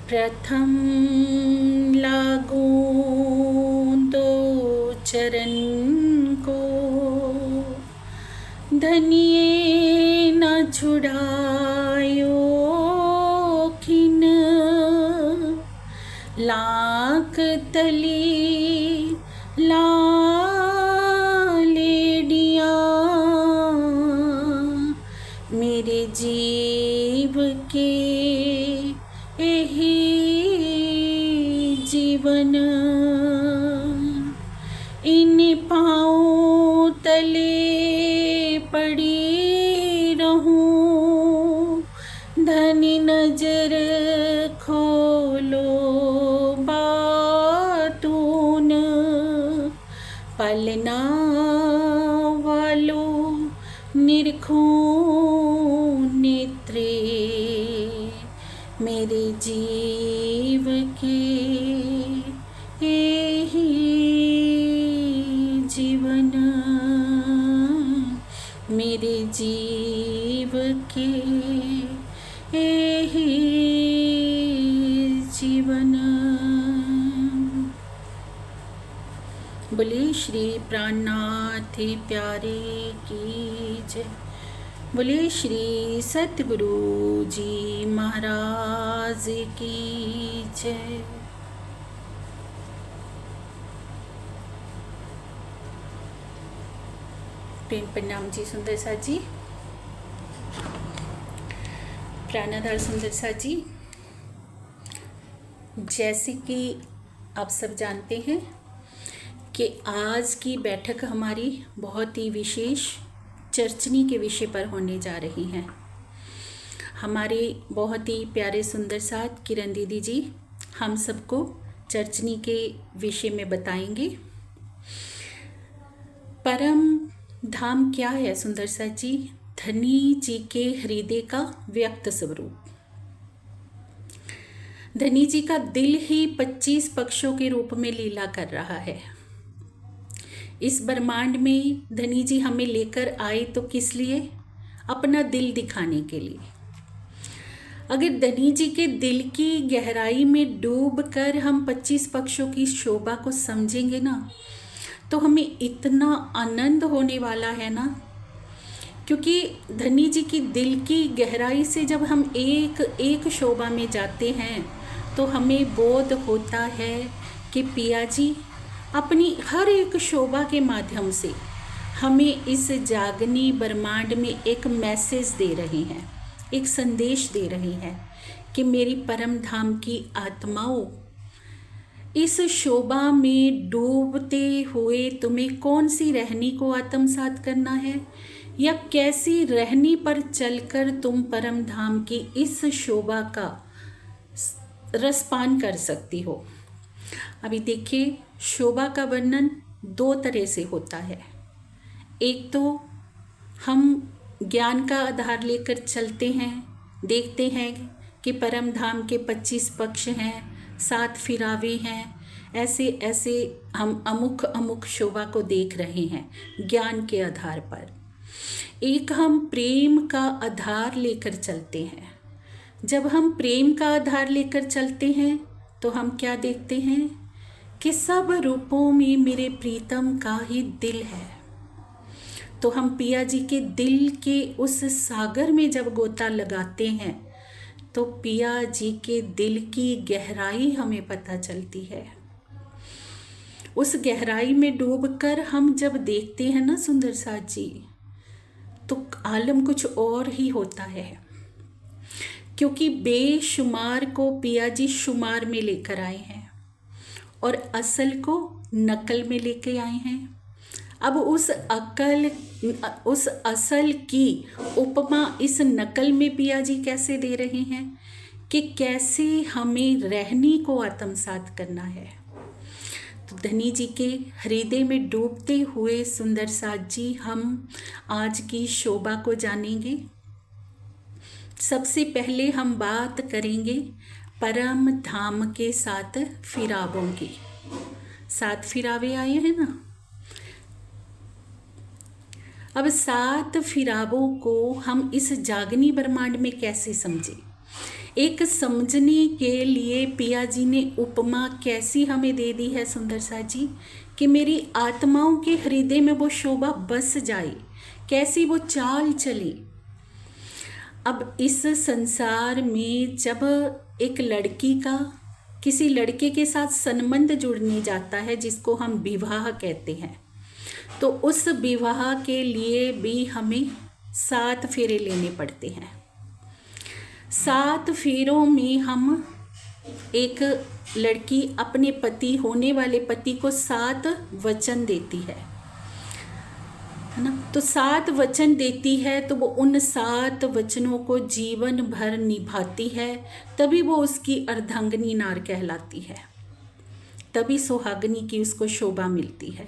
प्रथम लागूं तो चरण को, धनिये न छुड़ायो खिन। लाख तली लालेडिया, मेरे जीव के यही जीवन। इन पाँव तले पड़ी रहूं, धनी नजर खोलो बातून। पलना वालों निरखो नेत्रे, मेरे जीव के यही जीवन। मेरे जीव के यही जीवन। बोले श्री प्राणनाथ प्यारे की जय। बोले श्री सतगुरु जी महाराज की जय। प्रेम प्रणाम जी सुंदर सा जी, प्राणाधार सुंदर सा जी। जैसे कि आप सब जानते हैं कि आज की बैठक हमारी बहुत ही विशेष चर्चनी के विषय पर होने जा रही है। हमारे बहुत ही प्यारे सुंदर साथ किरण दीदी जी हम सबको चर्चनी के विषय में बताएंगे। परम धाम क्या है सुंदर सा जी? धनी जी के हृदय का व्यक्त स्वरूप। धनी जी का दिल ही 25 पक्षों के रूप में लीला कर रहा है। इस ब्रह्मांड में धनी जी हमें लेकर आए तो किस लिए? अपना दिल दिखाने के लिए। अगर धनी जी के दिल की गहराई में डूब कर हम 25 पक्षों की शोभा को समझेंगे ना, तो हमें इतना आनंद होने वाला है ना। क्योंकि धनी जी की दिल की गहराई से जब हम एक एक शोभा में जाते हैं तो हमें बोध होता है कि पिया जी अपनी हर एक शोभा के माध्यम से हमें इस जागनी ब्रह्मांड में एक मैसेज दे रहे हैं, एक संदेश दे रहे हैं कि मेरी परम धाम की आत्माओं, इस शोभा में डूबते हुए तुम्हें कौन सी रहनी को आत्मसात करना है, या कैसी रहनी पर चलकर तुम परम धाम की इस शोभा का रसपान कर सकती हो। अभी देखिए, शोभा का वर्णन दो तरह से होता है। एक तो हम ज्ञान का आधार लेकर चलते हैं, देखते हैं कि परम धाम के 25 पक्ष हैं, 7 फिरावे हैं, ऐसे ऐसे हम अमुक अमुक शोभा को देख रहे हैं ज्ञान के आधार पर। एक हम प्रेम का आधार लेकर चलते हैं। जब हम प्रेम का आधार लेकर चलते हैं तो हम क्या देखते हैं कि सब रूपों में मेरे प्रीतम का ही दिल है। तो हम पिया जी के दिल के उस सागर में जब गोता लगाते हैं तो पिया जी के दिल की गहराई हमें पता चलती है। उस गहराई में डूबकर हम जब देखते हैं ना सुंदर साथ जी, तो आलम कुछ और ही होता है। क्योंकि बेशुमार को पिया जी शुमार में लेकर आए हैं और असल को नकल में लेके आए हैं। अब उस असल की उपमा इस नकल में पिया जी कैसे दे रहे हैं कि कैसे हमें रहनी को आत्मसात करना है। तो धनी जी के हृदय में डूबते हुए सुंदर साथ जी हम आज की शोभा को जानेंगे। सबसे पहले हम बात करेंगे परम धाम के 7 फिरावों की। 7 फिरावे आए हैं ना। अब 7 फिरावों को हम इस जागनी ब्रह्मांड में कैसे समझें? एक समझने के लिए पिया जी ने उपमा कैसी हमें दे दी है सुंदर सा जी, कि मेरी आत्माओं के हृदय में वो शोभा बस जाए, कैसी वो चाल चले। अब इस संसार में जब एक लड़की का किसी लड़के के साथ संबंध जुड़ने जाता है, जिसको हम विवाह कहते हैं, तो उस विवाह के लिए भी हमें 7 फेरे लेने पड़ते हैं। 7 फेरों में हम एक लड़की अपने पति, होने वाले पति को 7 वचन देती है ना। तो 7 वचन देती है, तो वो उन 7 वचनों को जीवन भर निभाती है, तभी वो उसकी अर्धांगिनी नार कहलाती है, तभी सुहागनी की उसको शोभा मिलती है।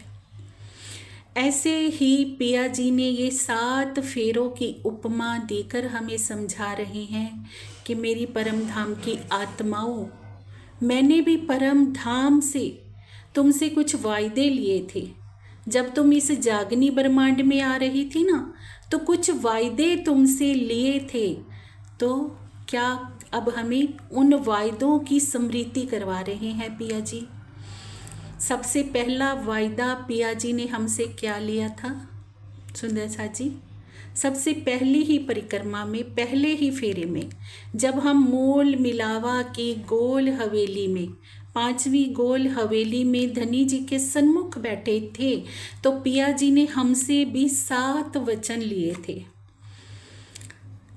ऐसे ही पिया जी ने ये 7 फेरों की उपमा देकर हमें समझा रहे हैं कि मेरी परम धाम की आत्माओं, मैंने भी परम धाम से तुमसे कुछ वायदे लिए थे। जब तुम इस जागनी ब्रह्मांड में आ रही थी ना, तो कुछ वायदे तुमसे लिए थे, तो क्या अब हमें उन वायदों की स्मृति करवा रहे हैं पिया जी। सबसे पहला वायदा पिया जी ने हमसे क्या लिया था सुंदर सा जी। सबसे पहली ही परिक्रमा में, पहले ही फेरे में, जब हम मोल मिलावा की गोल हवेली में, 5वीं गोल हवेली में धनी जी के सन्मुख बैठे थे, तो पिया जी ने हमसे भी 7 वचन लिए थे।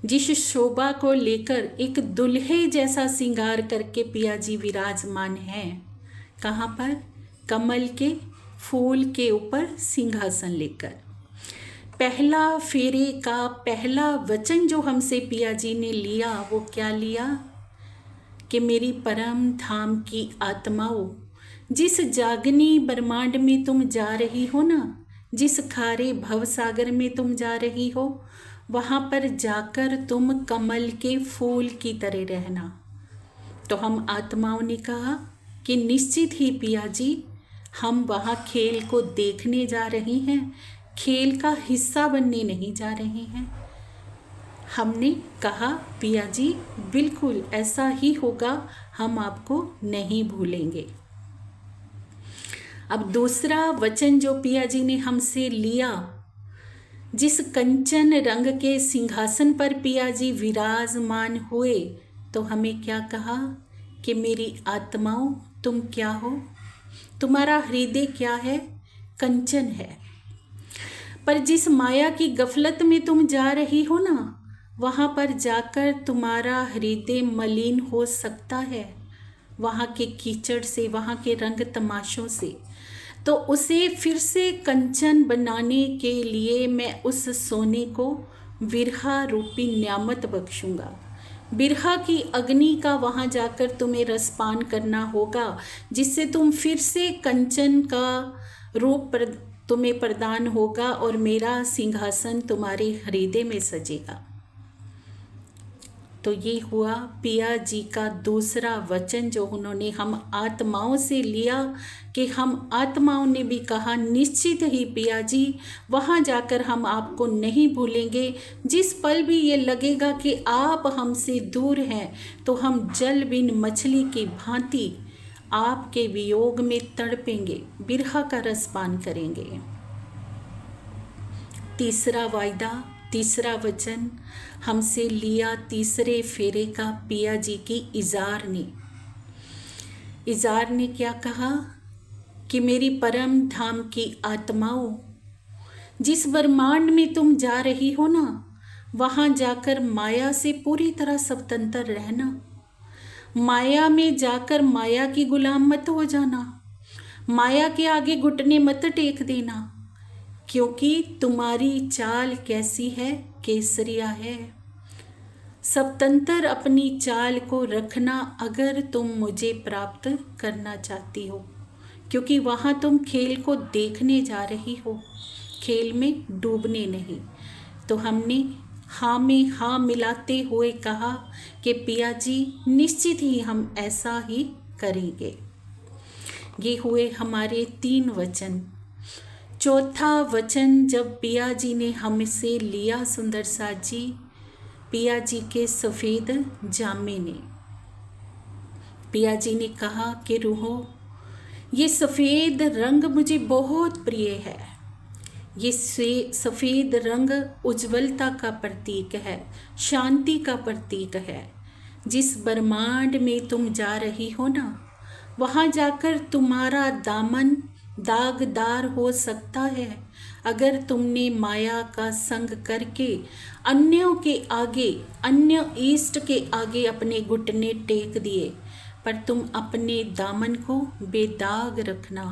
जिस शोभा को लेकर एक दुल्हे जैसा श्रृंगार करके पिया जी विराजमान हैं, कहाँ पर? कमल के फूल के ऊपर सिंहासन लेकर। पहला फेरे का पहला वचन जो हमसे पिया जी ने लिया, वो क्या लिया कि मेरी परम धाम की आत्माओं, जिस जागनी ब्रह्मांड में तुम जा रही हो ना, जिस खारे भवसागर में तुम जा रही हो, वहाँ पर जाकर तुम कमल के फूल की तरह रहना। तो हम आत्माओं ने कहा कि निश्चित ही पिया जी, हम वहाँ खेल को देखने जा रही हैं, खेल का हिस्सा बनने नहीं जा रहे हैं। हमने कहा पिया जी बिल्कुल ऐसा ही होगा, हम आपको नहीं भूलेंगे। अब दूसरा वचन जो पिया जी ने हमसे लिया, जिस कंचन रंग के सिंहासन पर पिया जी विराजमान हुए, तो हमें क्या कहा कि मेरी आत्माओं, तुम क्या हो? तुम्हारा हृदय क्या है? कंचन है। पर जिस माया की गफलत में तुम जा रही हो ना, वहाँ पर जाकर तुम्हारा हृदय मलिन हो सकता है, वहाँ के कीचड़ से, वहाँ के रंग तमाशों से। तो उसे फिर से कंचन बनाने के लिए मैं उस सोने को विरहा रूपी न्यामत बख्शूंगा। बिरहा की अग्नि का वहाँ जाकर तुम्हें रसपान करना होगा, जिससे तुम फिर से कंचन का रूप तुम्हें प्रदान होगा और मेरा सिंहासन तुम्हारे हृदय में सजेगा। तो ये हुआ पिया जी का दूसरा वचन जो उन्होंने हम आत्माओं से लिया, कि हम आत्माओं ने भी कहा निश्चित ही पिया जी, वहाँ जाकर हम आपको नहीं भूलेंगे। जिस पल भी ये लगेगा कि आप हमसे दूर हैं, तो हम जल बिन मछली की भांति आपके वियोग में तड़पेंगे, बिरहा का रसपान करेंगे। तीसरा वायदा, तीसरा वचन हमसे लिया तीसरे फेरे का पिया जी की इजार ने। इजार ने क्या कहा कि मेरी परम धाम की आत्माओं, जिस ब्रह्मांड में तुम जा रही हो ना, वहाँ जाकर माया से पूरी तरह स्वतंत्र रहना। माया में जाकर माया की गुलाम मत हो जाना, माया के आगे घुटने मत टेक देना, क्योंकि तुम्हारी चाल कैसी है? केसरिया है। स्वतंत्र अपनी चाल को रखना अगर तुम मुझे प्राप्त करना चाहती हो, क्योंकि वहाँ तुम खेल को देखने जा रही हो, खेल में डूबने नहीं। तो हमने हाँ में हाँ मिलाते हुए कहा कि पिया जी निश्चित ही हम ऐसा ही करेंगे। ये हुए हमारे 3 वचन। चौथा वचन जब पिया जी ने हमसे लिया सुंदर सा जी, पिया जी के सफ़ेद जामे ने। पिया जी ने कहा कि रूहो, ये सफ़ेद रंग मुझे बहुत प्रिय है। ये सफ़ेद रंग उज्ज्वलता का प्रतीक है, शांति का प्रतीक है। जिस ब्रह्मांड में तुम जा रही हो ना, वहाँ जाकर तुम्हारा दामन दागदार हो सकता है अगर तुमने माया का संग करके अन्यों के आगे, अन्य ईष्ट के आगे अपने घुटने टेक दिए। पर तुम अपने दामन को बेदाग रखना,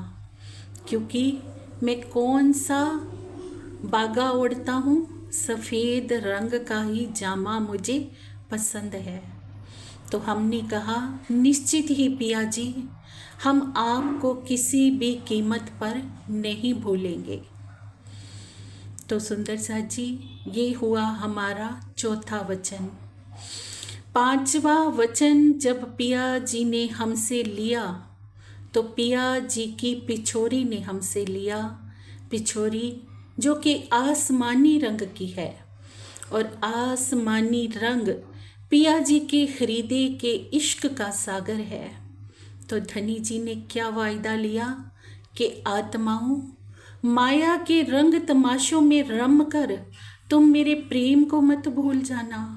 क्योंकि मैं कौन सा बागा ओढ़ता हूँ, सफ़ेद रंग का ही जामा मुझे पसंद है। तो हमने कहा निश्चित ही पिया जी, हम आपको किसी भी कीमत पर नहीं भूलेंगे। तो सुंदर साथ जी, ये हुआ हमारा चौथा वचन। पांचवा वचन जब पिया जी ने हमसे लिया, तो पिया जी की पिछोरी ने हमसे लिया। पिछोरी जो कि आसमानी रंग की है, और आसमानी रंग पिया जी के हृदय के इश्क का सागर है। तो धनी जी ने क्या वायदा लिया कि आत्माओं, माया के रंग तमाशों में रम कर तुम मेरे प्रेम को मत भूल जाना।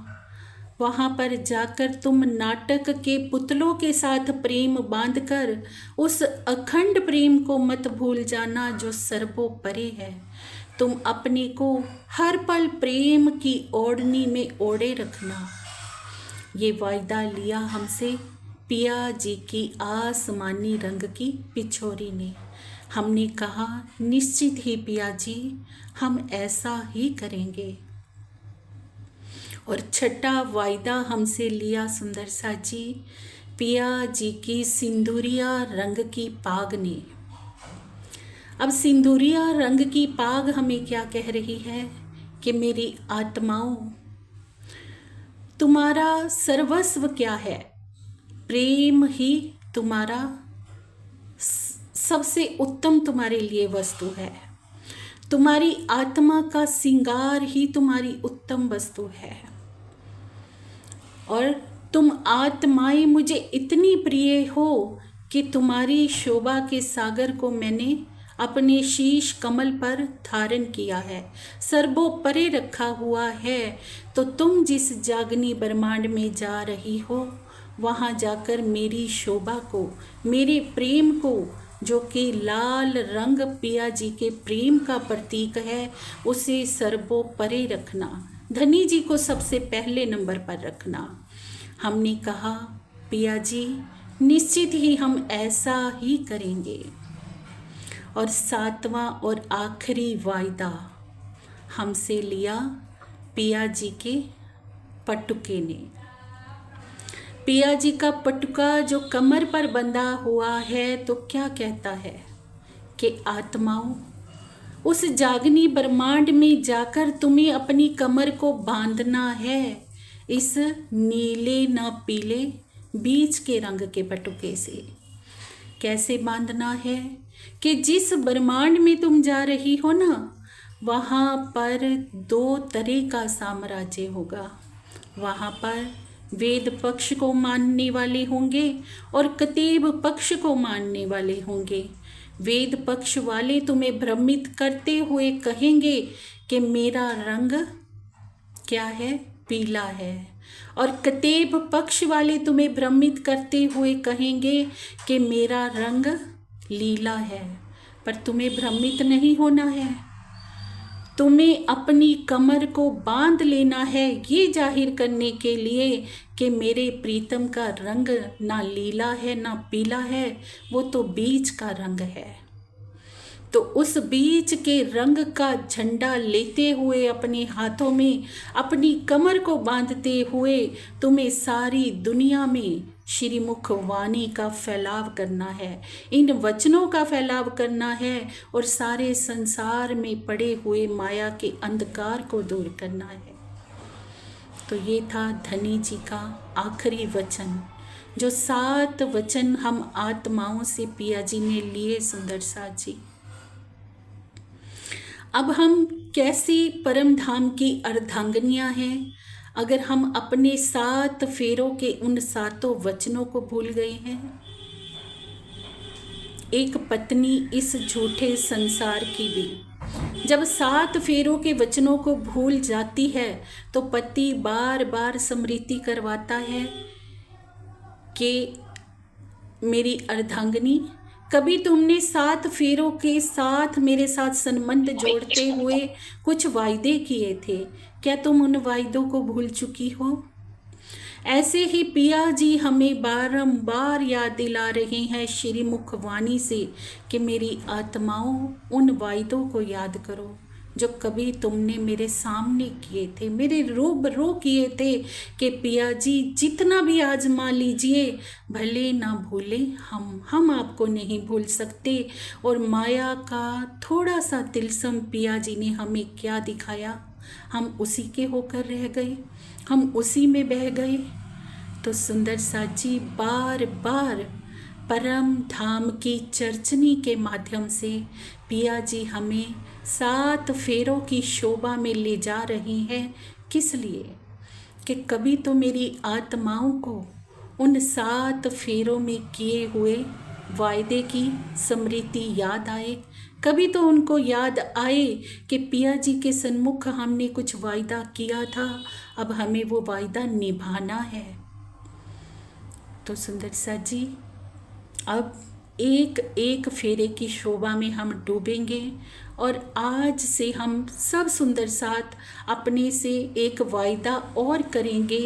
वहाँ पर जाकर तुम नाटक के पुतलों के साथ प्रेम बांधकर उस अखंड प्रेम को मत भूल जाना जो सर्वोपरि है। तुम अपने को हर पल प्रेम की ओढ़नी में ओढ़े रखना। ये वायदा लिया हमसे पिया जी की आसमानी रंग की पिछोरी ने। हमने कहा निश्चित ही पिया जी, हम ऐसा ही करेंगे। और छठा वायदा हमसे लिया सुंदर सा जी, पिया जी की सिंदूरिया रंग की पाग ने। अब सिंदूरिया रंग की पाग हमें क्या कह रही है कि मेरी आत्माओं, तुम्हारा सर्वस्व क्या है? प्रेम ही तुम्हारा सबसे उत्तम तुम्हारे लिए वस्तु है। तुम्हारी आत्मा का श्रृंगार ही तुम्हारी उत्तम वस्तु है। और तुम आत्माएं मुझे इतनी प्रिय हो कि तुम्हारी शोभा के सागर को मैंने अपने शीश कमल पर धारण किया है, सर्वोपरि रखा हुआ है। तो तुम जिस जागनी ब्रह्मांड में जा रही हो, वहाँ जाकर मेरी शोभा को, मेरे प्रेम को, जो कि लाल रंग पिया जी के प्रेम का प्रतीक है, उसे सर्वोपरि रखना। धनी जी को सबसे पहले नंबर पर रखना। हमने कहा पिया जी, निश्चित ही हम ऐसा ही करेंगे। और सातवां और आखिरी वायदा हमसे लिया पिया जी के पटुके ने। पिया जी का पटुका जो कमर पर बंधा हुआ है, तो क्या कहता है कि आत्माओं, उस जागनी ब्रह्मांड में जाकर तुम्हें अपनी कमर को बांधना है इस नीले न पीले बीच के रंग के पटुके से। कैसे बांधना है कि जिस ब्रह्मांड में तुम जा रही हो ना, वहाँ पर दो तरह का साम्राज्य होगा। वहाँ पर वेद पक्ष को मानने वाले होंगे और कतीब पक्ष को मानने वाले होंगे। वेद पक्ष वाले तुम्हें भ्रमित करते हुए कहेंगे कि मेरा रंग क्या है, पीला है। और कतीब पक्ष वाले तुम्हें भ्रमित करते हुए कहेंगे कि मेरा रंग लीला है। पर तुम्हें भ्रमित नहीं होना है। तुम्हें अपनी कमर को बांध लेना है ये जाहिर करने के लिए कि मेरे प्रीतम का रंग ना लीला है ना पीला है, वो तो बीज का रंग है। तो उस बीज के रंग का झंडा लेते हुए अपने हाथों में अपनी कमर को बांधते हुए तुम्हें सारी दुनिया में श्रीमुख वाणी का फैलाव करना है, इन वचनों का फैलाव करना है और सारे संसार में पड़े हुए माया के अंधकार को दूर करना है। तो ये था धनी जी का आखिरी वचन, जो 7 वचन हम आत्माओं से पिया जी ने लिए सुंदर साथ जी। अब हम कैसी परम धाम की अर्धांगनियाँ हैं, अगर हम अपने 7 फेरों के उन 7 वचनों को भूल गए हैं। एक पत्नी इस झूठे संसार की भी जब 7 फेरों के वचनों को भूल जाती है तो पति बार बार स्मृति करवाता है कि मेरी अर्धांगिनी, कभी तुमने 7 फेरों के साथ मेरे साथ संबंध जोड़ते हुए कुछ वायदे किए थे, क्या तुम उन वायदों को भूल चुकी हो? ऐसे ही पिया जी हमें बारंबार याद दिला रहे हैं श्री मुखवाणी से कि मेरी आत्माओं, उन वायदों को याद करो जो कभी तुमने मेरे सामने किए थे, मेरे रूबरू किए थे कि पिया जी जितना भी आजमा लीजिए, भले ना भूले, हम आपको नहीं भूल सकते। और माया का थोड़ा सा तिलस्म पिया जी ने हमें क्या दिखाया, हम उसी के होकर रह गए, हम उसी में बह गए। तो सुंदर साथ जी बार बार परम धाम की चर्चनी के माध्यम से पिया जी हमें 7 फेरों की शोभा में ले जा रही हैं। किस लिए? कि कभी तो मेरी आत्माओं को उन 7 फेरों में किए हुए वायदे की स्मृति याद आए, कभी तो उनको याद आए कि पिया जी के सन्मुख हमने कुछ वायदा किया था, अब हमें वो वायदा निभाना है। तो सुंदर सा जी अब एक एक फेरे की शोभा में हम डूबेंगे और आज से हम सब सुंदर साथ अपने से एक वायदा और करेंगे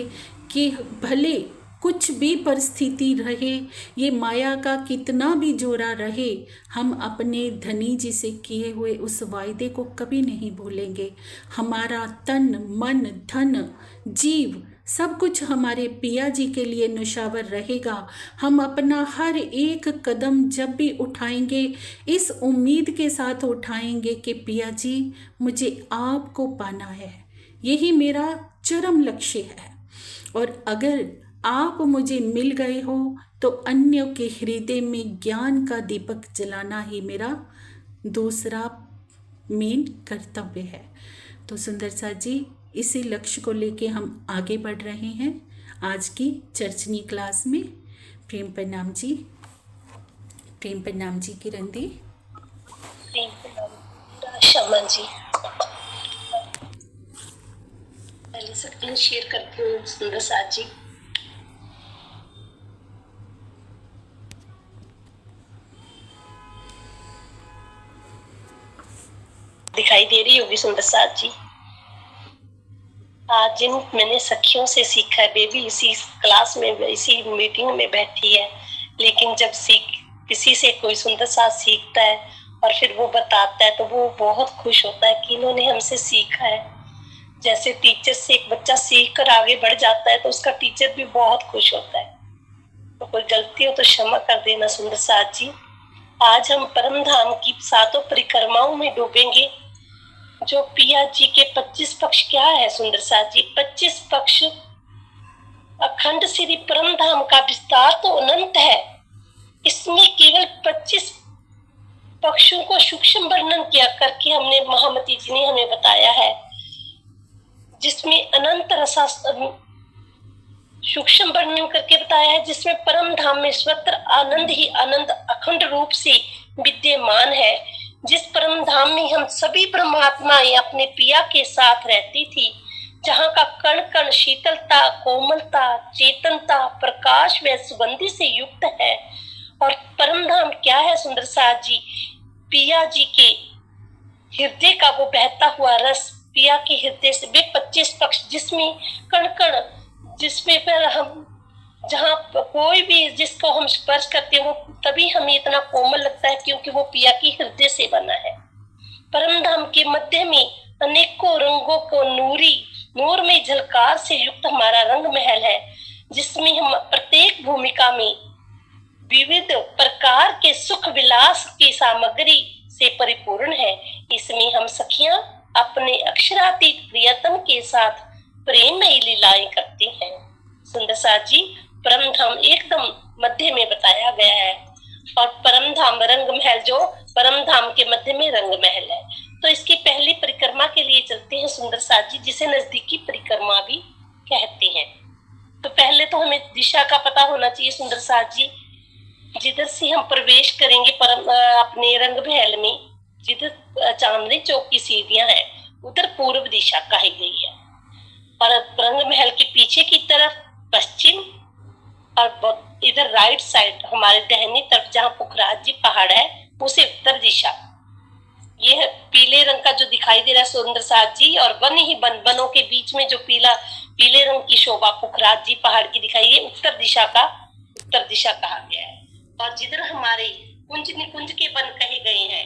कि भले कुछ भी परिस्थिति रहे, ये माया का कितना भी जोरा रहे, हम अपने धनी जी से किए हुए उस वायदे को कभी नहीं भूलेंगे। हमारा तन मन धन जीव सब कुछ हमारे पिया जी के लिए न्योछावर रहेगा। हम अपना हर एक कदम जब भी उठाएंगे इस उम्मीद के साथ उठाएंगे कि पिया जी मुझे आपको पाना है, यही मेरा चरम लक्ष्य है। और अगर आप मुझे मिल गए हो तो अन्यों के हृदय में ज्ञान का दीपक जलाना ही मेरा दूसरा मेन कर्तव्य है। तो सुंदर सा जी इसी लक्ष्य को लेके हम आगे बढ़ रहे हैं आज की चर्चनी क्लास में। प्रेम प्रणाम जी, प्रेम प्रणाम जी किरण दी, प्रेम प्रणाम शमा जी। पहले स्क्रीन शेयर करती हूँ सुंदर साथ जी। दिखाई दे रही होगी सुंदर साथ जी। आज जिन मैंने सखियों से सीखा है, बेबी इसी क्लास में इसी मीटिंग में बैठी है, लेकिन जब किसी से कोई सुंदर साथ सीखता है और फिर वो बताता है तो वो बहुत खुश होता है कि इन्होंने हमसे सीखा है। जैसे टीचर से एक बच्चा सीख कर आगे बढ़ जाता है तो उसका टीचर भी बहुत खुश होता है। तो कोई गलती हो तो क्षमा कर देना सुंदर साथ जी। आज हम परम धाम की 7 परिक्रमाओं में डूबेंगे। जो पिया जी के 25 पक्ष क्या है सुंदर साथ जी? 25 पक्ष अखंड श्री परम धाम का विस्तार तो अनंत है, इसमें केवल 25 पक्षों को सूक्ष्म वर्णन किया करके हमने महामती जी ने हमें बताया है, जिसमें अनंत रसा सूक्ष्म वर्णन करके बताया है, जिसमें परम धाम में स्वतंत्र आनंद ही आनंद अखंड रूप से विद्यमान है। जिस परम धाम में हम सभी परमात्माएं अपने पिया के साथ रहती थी, जहाँ का कण कण शीतलता, कोमलता, चेतनता, प्रकाश व सुगंधि से युक्त है। और परम धाम क्या है सुंदर साथ जी? पिया जी के हृदय का वो बहता हुआ रस, पिया के हृदय से वे 25 पक्ष, जिसमें कण कण, जिसमें पर हम जहाँ कोई भी जिसको हम स्पर्श करते हो तभी हमें इतना कोमल लगता है, क्योंकि वो पिया की हृदय से बना है। परम धाम के मध्य में अनेकों रंगों को नूर में झलकार से युक्त हमारा रंग महल है, जिसमें हम प्रत्येक भूमिका में विविध प्रकार के सुख विलास की सामग्री से परिपूर्ण है। इसमें हम सखियां अपने अक्षरातीत प्रियतम के साथ प्रेममयी लीलाएं करते हैं। सुंदर साथ जी परम धाम एकदम मध्य में बताया गया है, और परम धाम रंग महल, जो परम धाम के मध्य में रंग महल है। तो इसकी पहली परिक्रमा के लिए चलते हैं सुंदर साथ जी, जिसे नजदीकी परिक्रमा भी कहते हैं। तो पहले तो हमें दिशा का पता होना चाहिए सुंदर साथ जी। जिधर से हम प्रवेश करेंगे अपने रंग महल में, जिधर चांदनी चौक की सीढ़ियां हैं, उधर पूर्व दिशा कही गई है। और रंग महल के पीछे की तरफ पश्चिम, और इधर राइट साइड हमारे दाहिनी तरफ जहाँ पुखराज जी पहाड़ है, उसे उत्तर दिशा। ये पीले रंग का जो दिखाई दे रहा है सुंदर साथ जी, और वन ही बनों के बीच में जो पीले रंग की शोभा पुखराज जी पहाड़ की दिखाई, ये उत्तर दिशा कहा गया है। और जिधर हमारे कुंज निकुंज के वन कहे गए हैं,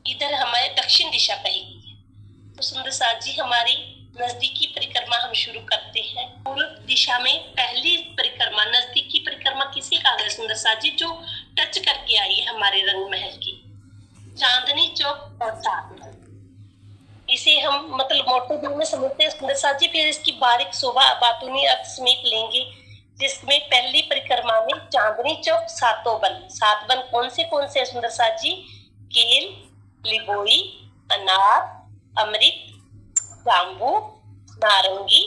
इधर हमारे दक्षिण दिशा कही गई है। तो सुंदर साथ जी, हमारी नजदीकी परिक्रमा हम शुरू करते हैं। पूर्व दिशा में पहली परिक्रमा, नजदीकी परिक्रमा किसे कहा गया सुंदर साथ जी? जो टच करके आई है हमारे रंग महल की, चांदनी चौक और सात। इसे हम मतलब मोटे दिल में समझते हैं सुंदर साथ जी। फिर इसकी बारीक शोभा बातूनी अर्थ समेत लेंगे, जिसमें पहली परिक्रमा में चांदनी चौक, सातों वन। सात वन कौन से सुंदर साथ जी? केल, लिबोई, अनार, अमृत, जाम्बू, नारंगी,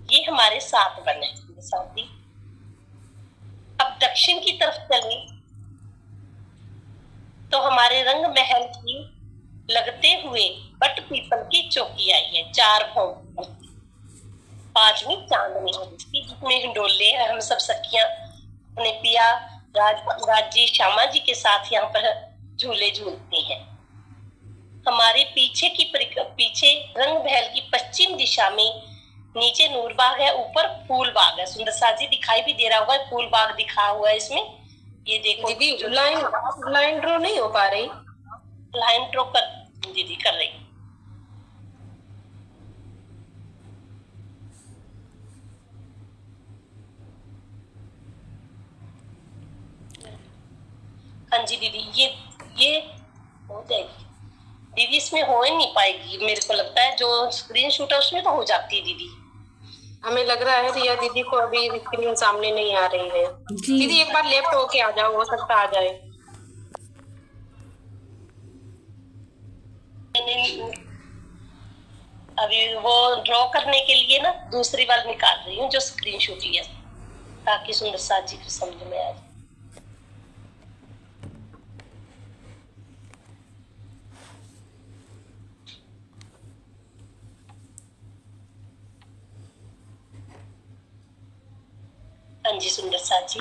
ये हमारे सात वन है सुंदर साथ जी। अब दक्षिण की तरफ चले तो हमारे रंग महल की लगते हुए बट पीपल की चौकी आई है, 4 भों। 5वीं चांदनी है जिसमें हिंडोले हैं, हम सब सखियां अपने पिया राजी श्यामा जी के साथ यहाँ पर झूले झूलते हैं। हमारे पीछे रंग महल की पश्चिम दिशा में नीचे नूर बाग है, ऊपर फूल बाग है। सुंदर साथ जी दिखाई भी दे रहा होगा, फूल बाग दिखा हुआ है इसमें। ये देखो दीदी, लाइन ड्रॉ नहीं हो पा रही। लाइन ड्रॉ कर दीदी, कर रही। हाँ जी दीदी, ये हो जाएगी दीदी, इसमें हो ही नहीं पाएगी मेरे को लगता है। जो स्क्रीन शॉट है उसमें तो हो जाती है दीदी। हमें लग रहा है रिया दीदी को अभी स्क्रीन सामने नहीं आ रही है। दीदी एक बार लेफ्ट होके आ जाओ, हो सकता आ जाए। अभी वो ड्रॉ करने के लिए ना दूसरी बार निकाल रही हूँ जो स्क्रीन शॉट लिया, ताकि सुंदर साथ जी को समझ में आ जाए। हाँ जी सुंदर साथ जी,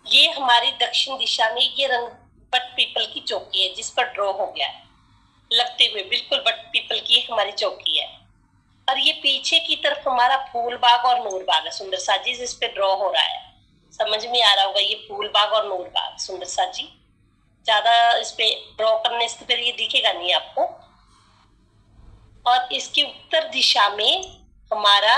ये हमारी दक्षिण दिशा में ये रंग बट पीपल की चौकी है, जिस पर ड्रॉ हो गया है लगते हुए, बिल्कुल बट पीपल की हमारी चौकी है। और ये पीछे की तरफ हमारा फूल बाग और नूर बाग है सुंदर साथ जी, जिस पे ड्रॉ हो रहा है। समझ में आ रहा होगा, ये फूल बाग और नूर बाग सुंदर साथ जी। ज्यादा इस पे ड्रॉ करने से फिर ये दिखेगा नहीं आपको। और इसकी उत्तर दिशा में हमारा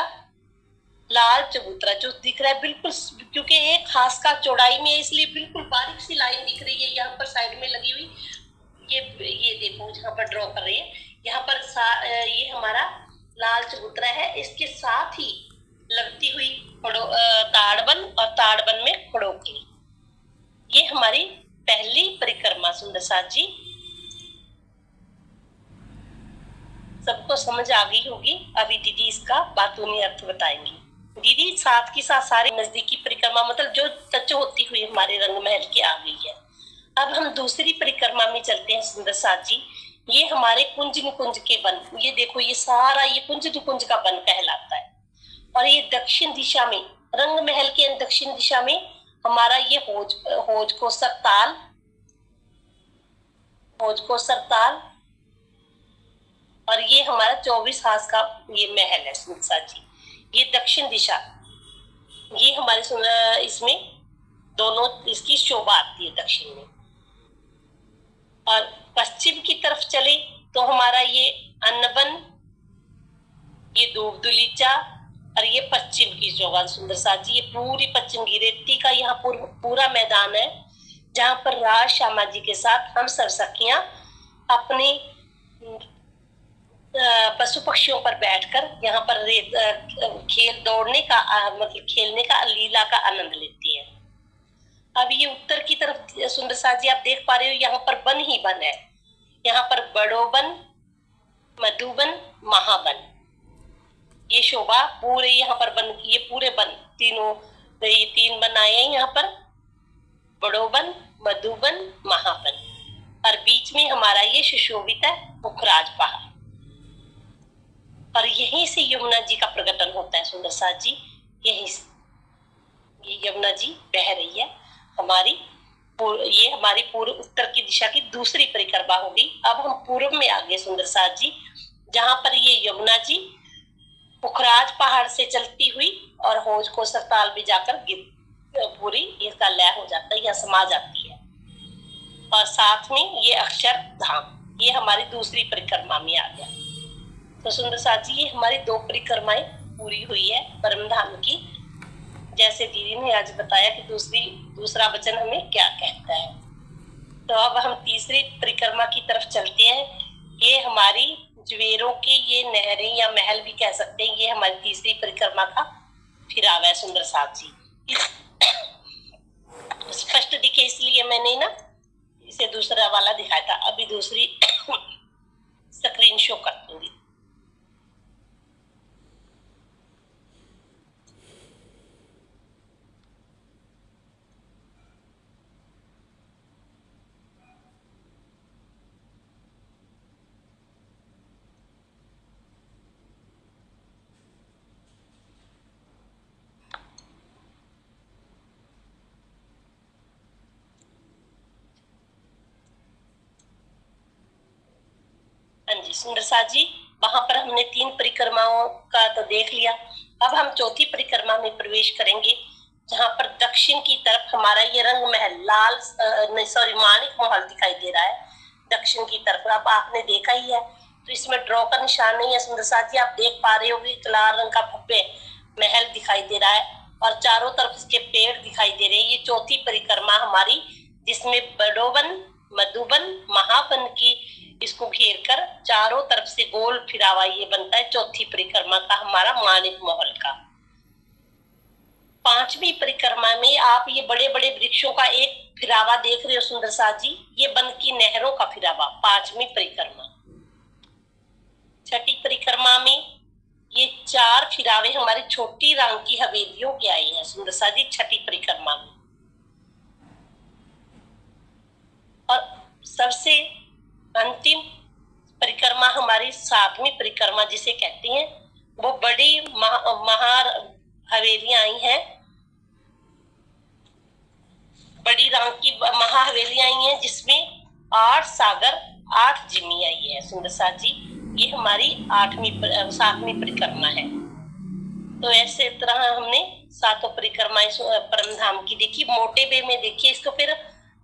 लाल चबूतरा जो दिख रहा है बिल्कुल, क्योंकि एक खास का चौड़ाई में है, इसलिए बिल्कुल बारीक सी लाइन दिख रही है यहाँ पर साइड में लगी हुई। ये देखो जहाँ पर ड्रॉ कर रही है, यहाँ पर ये हमारा लाल चबूतरा है। इसके साथ ही लगती हुई ताड़बन, और ताड़बन में खड़ोकी। ये हमारी पहली परिक्रमा सुंदर साथ जी। सबको समझ आ गई होगी। अभी दीदी इसका बातूनी अर्थ बताएंगी। दीदी साथ के साथ सारी नजदीकी परिक्रमा मतलब जो टच होती हुई हमारे रंग महल की आ गई है। अब हम दूसरी परिक्रमा में चलते हैं सुंदर साथ जी। ये हमारे कुंज निकुंज के वन, ये देखो ये सारा ये कुंज निकुंज का वन कहलाता है। और ये दक्षिण दिशा में, रंग महल के दक्षिण दिशा में हमारा ये होज को सरताल, और ये हमारा 24 हाथ का ये महल है सुंदर साथ जी। ये दक्षिण दिशा, ये हमारे इसमें दोनों इसकी शोभा आती है दक्षिण में। और पश्चिम की तरफ चले तो हमारा ये अन्नवन, ये दूबदुलीचा, और ये पश्चिम की शोभा सुंदर साथ जी। ये पूरी पश्चिम की रेती का यहाँ पूरा मैदान है, जहाँ पर राज श्यामा जी के साथ हम सब सखियां अपने पशु पक्षियों पर बैठकर यहाँ पर दौड़ने का मतलब खेलने का, लीला का आनंद लेती है। अब ये उत्तर की तरफ सुंदर साथ जी आप देख पा रहे हो, यहाँ पर वन ही वन है। यहाँ पर बड़ो वन, मधुबन, महावन, ये शोभा पूरे यहाँ पर बन, ये पूरे बन तीनों, ये 3 बन आए हैं यहाँ पर, बड़ोबन, मधुबन, महाबन, और बीच में हमारा ये सुशोभित है पुखराज पहाड़, और यहीं से यमुना जी का प्रकटन होता है सुंदर साथ जी। यहीं से ये यमुना जी बह रही है हमारी, ये हमारी पूर्व उत्तर की दिशा की दूसरी परिक्रमा होगी। अब हम पूर्व में आ गए सुंदर साथ जी, जहां पर ये यमुना जी पुखराज पहाड़ से चलती हुई और हौज को सरताल भी जाकर पूरी इसका लय हो जाता है या समा जाती है, और साथ में ये अक्षर धाम, ये हमारी दूसरी परिक्रमा में आ गया। तो सुंदर साथ जी, ये हमारी 2 परिक्रमाएं पूरी हुई है परम धाम की। जैसे दीदी ने आज बताया कि दूसरा वचन हमें क्या कहता है। तो अब हम तीसरी परिक्रमा की तरफ चलते हैं। ये हमारी ज्वेरों की ये नहरें या महल भी कह सकते हैं, ये हमारी तीसरी परिक्रमा का फिराव है सुंदर साथ जी। स्पष्ट दिखे इसलिए मैंने ना इसे दूसरा वाला दिखाया था। अभी दूसरी स्क्रीन शो कर दूंगी। हाँ जी सुंदर साथ जी, वहां पर हमने 3 परिक्रमाओं का तो देख लिया। अब हम चौथी परिक्रमा में प्रवेश करेंगे, जहां पर दक्षिण की तरफ हमारा ये रंग महल माणिक महल दिखाई दे रहा है दक्षिण की तरफ। अब आपने देखा ही है, तो इसमें ड्रॉ का निशान नहीं है सुंदर साथ जी। आप देख पा रहे होंगे लाल रंग का भव्य महल दिखाई दे रहा है और चारों तरफ इसके पेड़ दिखाई दे रहे हैं। ये चौथी परिक्रमा हमारी, जिसमें बड़ोबन, मधुबन, महाबन की इसको घेर कर चारों तरफ से गोल फिरावा ये बनता है चौथी परिक्रमा का हमारा माणिक महल का। 5वीं परिक्रमा में आप ये बड़े बड़े वृक्षों का एक फिरावा देख रहे हो सुंदर साथ जी, ये बन की नहरों का फिरावा 5वीं परिक्रमा। छठी परिक्रमा में ये 4 फिरावे हमारी छोटी रंग की हवेलियों के आए हैं सुंदर साथ जी छठी परिक्रमा में। और सबसे अंतिम परिक्रमा हमारी 7वीं परिक्रमा जिसे कहते हैं, वो बड़ी महा हवेलियां आई हैं, बड़ी रंग की महा हवेलियां आई हैं, जिसमें 8 सागर 8 जिमी आई है सुंदर साथ जी। ये हमारी 7वीं परिक्रमा है। तो ऐसे तरह हमने 7 परिक्रमाएं परम धाम की देखी, मोटे वे में देखिए इसको। फिर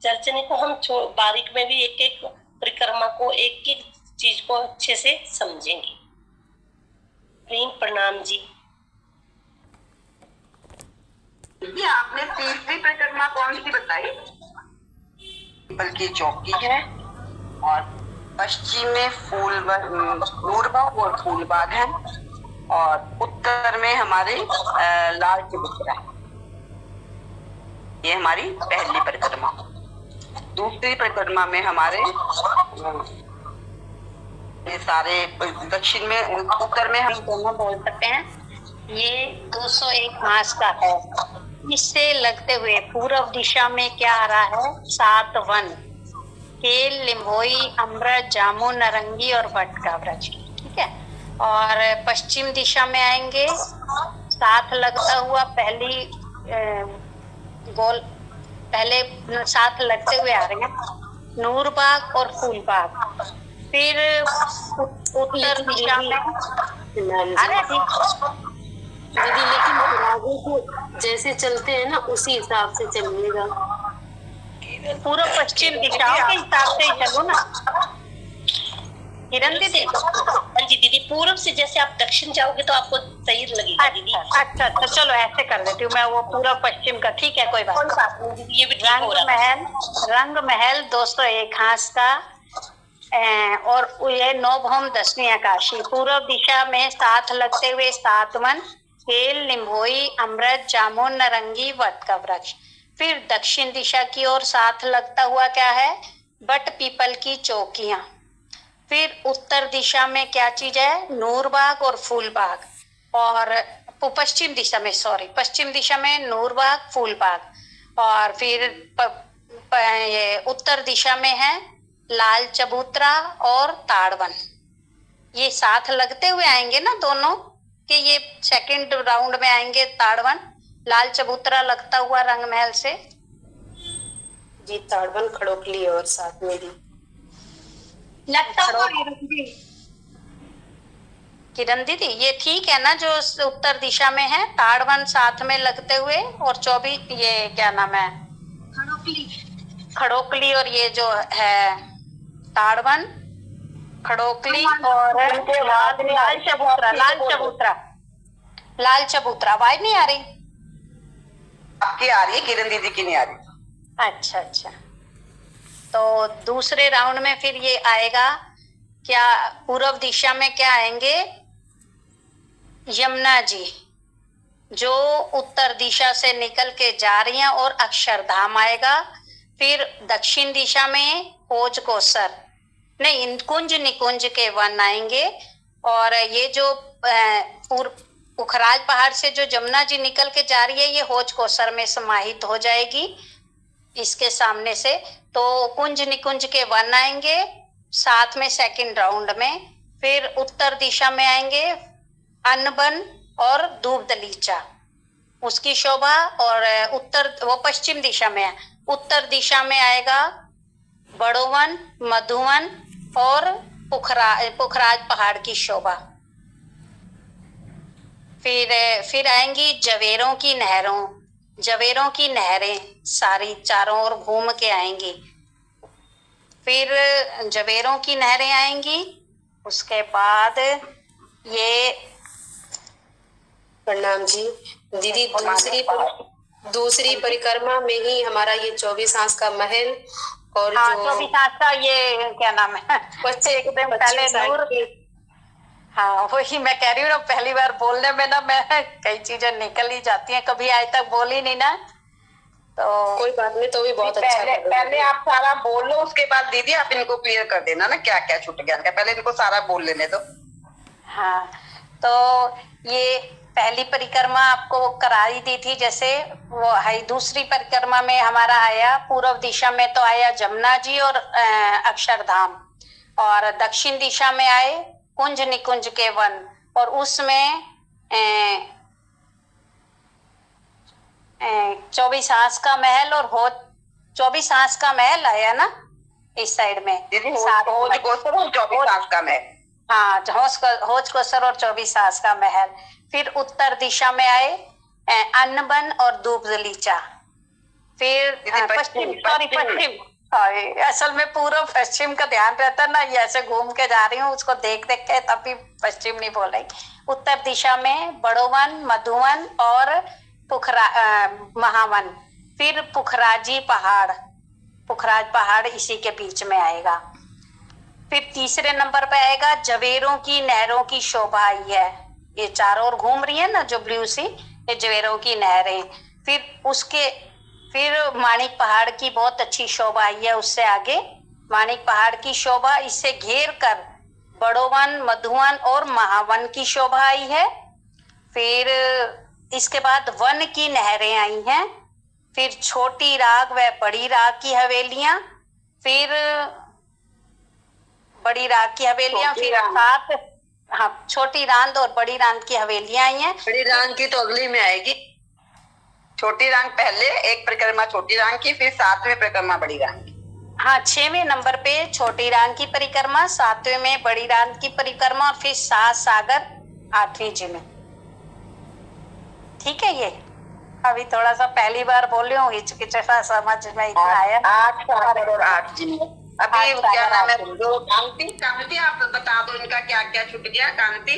चर्चने को हम बारीक में भी एक एक परिक्रमा को, एक एक चीज को अच्छे से समझेंगे। प्रेम प्रणाम जी। ये आपने तीसरी परिक्रमा कौन सी बताई? बल्कि चौकी है, और पश्चिम में नूरबाग और फूलबाग है, और उत्तर में हमारे लाल चबूतरा है। ये हमारी पहली परिक्रमा। दूसरी परिक्रमा में हमारे ये सारे दक्षिण में, उत्तर में हम दोनों बोल सकते हैं। ये 201 मास का है। इससे लगते हुए पूर्व दिशा में क्या आ रहा है? 7 वन, केल, लिम्बोई, अमृत, जामुन, नारंगी और वट का वृक्ष। ठीक है। और पश्चिम दिशा में आएंगे, साथ लगता हुआ पहले साथ लगते हुए आ रहे हैं नूरबाग और फूलबाग। फिर उत्तर दिशा में अरे दीदी, लेकिन आगे को जैसे चलते हैं ना उसी हिसाब से चलिएगा। पूर्व पश्चिम दिशाओं के हिसाब से ही चलो ना किरण दीदी। हाँ जी दीदी, पूर्व से जैसे आप दक्षिण जाओगे तो आपको सही लगेगा दीदी। अच्छा, तो चलो ऐसे कर देती हूँ मैं, वो पूर्व पश्चिम का। ठीक है, कोई बात नहीं। ये भी रंग महल 201 हांस का, और ये 9 भौम 10वीं आकाशी। पूर्व दिशा में साथ लगते हुए 7 वन, केल, निम्बोई, अमृत, जामुन, नारंगी, वट का वृक्ष। फिर दक्षिण दिशा की ओर साथ लगता हुआ क्या है? बट पीपल की चौकियां। फिर उत्तर दिशा में क्या चीज है? नूरबाग और फूलबाग। और पश्चिम दिशा में, सॉरी, पश्चिम दिशा में नूरबाग, फूलबाग, और फिर ये उत्तर दिशा में है लाल चबूतरा और ताड़वन। ये साथ लगते हुए आएंगे ना दोनों, कि ये सेकंड राउंड में आएंगे ताड़वन, लाल चबूतरा लगता हुआ रंग महल से। जी, ताड़वन, खड़ोकली और साथ में भी लगता हुआ किरण दीदी, ये ठीक है ना जो उत्तर दिशा में है, ताड़वन साथ में लगते हुए, और 24 ये क्या नाम है, खड़ोकली, और ये जो है ताड़वन, खड़ोकली और लाल चबूतरा, लाल चबूतरा। आवाज नहीं आ रही? आपकी आ रही है, किरण दीदी की नहीं आ रही। अच्छा अच्छा, तो दूसरे राउंड में फिर ये आएगा क्या, पूर्व दिशा में क्या आएंगे, यमुना जी, जो उत्तर दिशा से निकल के जा रही हैं, और अक्षरधाम आएगा। फिर दक्षिण दिशा में खोज कोसर, नहीं, कुंज निकुंज के वन आएंगे। और ये जो पुखराज पहाड़ से जो जमुना जी निकल के जा रही है, ये होज कोसर में समाहित हो जाएगी इसके सामने से। तो कुंज निकुंज के वन आएंगे साथ में सेकंड राउंड में। फिर उत्तर दिशा में आएंगे अनबन और दूब दलीचा, उसकी शोभा। और वो पश्चिम दिशा में है। उत्तर दिशा में आएगा बड़ोवन, मधुवन और पुखराज पहाड़ की शोभा। फिर आएंगी जवेरों की नहरों, जवेरों की नहरें सारी चारों ओर घूम के आएंगी। फिर जवेरों की नहरें आएंगी। उसके बाद ये, प्रणाम जी दीदी, दूसरी परिक्रमा में ही हमारा ये 24 आंस का महल और हाँ, 24 आंस का ये क्या नाम है, एकदम पहले नूर। हाँ, वही मैं कह रही हूँ ना, पहली बार बोलने में ना मैं कई चीजें निकल ही जाती हैं, कभी आज तक बोली नहीं ना, तो कोई बात नहीं, तो भी बहुत अच्छा। पहले आप सारा बोल लो, उसके बाद दीदी आप इनको क्लियर कर देना ना क्या क्या छूट गया। पहले इनको सारा बोल लेने दो। हाँ, तो ये पहली परिक्रमा आपको कराई दी थी, जैसे वो है। दूसरी परिक्रमा में हमारा आया पूर्व दिशा में, तो आया जमुना जी और अक्षरधाम। और दक्षिण दिशा में आए कुंज निकुंज के वन, और उसमें 24 आंस का महल और 24 आंस का महल आया ना इस साइड में। होज कोसर और 24 आंस का महल। हाँ, होज कोसर और 24 आंस का महल। फिर उत्तर दिशा में आए अनबन और दूब दलीचा। फिर पश्चिम, असल में पूर्व पश्चिम का ध्यान रहता ना, ये ऐसे घूम के जा रही हूँ, उसको देख देख के तभी पश्चिम नहीं बोल रही। उत्तर दिशा में बड़ोवन, मधुवन और महावन। फिर पुखराज पहाड़ इसी के बीच में आएगा। फिर तीसरे नंबर पे आएगा जवेरों की नहरों की शोभा आई है। ये चारों ओर घूम रही है ना जो ब्लू सी, ये जवेरों की नहरें। फिर माणिक पहाड़ की बहुत अच्छी शोभा आई है। उससे आगे माणिक पहाड़ की शोभा, इससे घेर कर बड़ोवन, मधुवन और महावन की शोभा आई है। फिर इसके बाद वन की नहरें आई हैं। फिर छोटी राग व बड़ी राग की हवेलियां, फिर बड़ी राग की हवेलियां, फिर सात, हाँ, छोटी रांद और बड़ी रांद की हवेलियां आई हैं। बड़ी रांद की तो अगली में आएगी। छोटी रांग पहले, एक परिक्रमा छोटी रांग की, फिर 7वें परिक्रमा बड़ी रांग की। हाँ, 6वें नंबर पे छोटी रांग की परिक्रमा, 7वें में बड़ी रांग की परिक्रमा, और फिर 7 सागर 8वीं जी में। ठीक है। ये अभी थोड़ा सा पहली बार बोल रही हूँ, हिचकिचा समझ में इतना आया। 8 सागर और 8 जी में। अभी क्या नाम है, कांति, आप बता दो इनका क्या क्या छूट गया। कांति,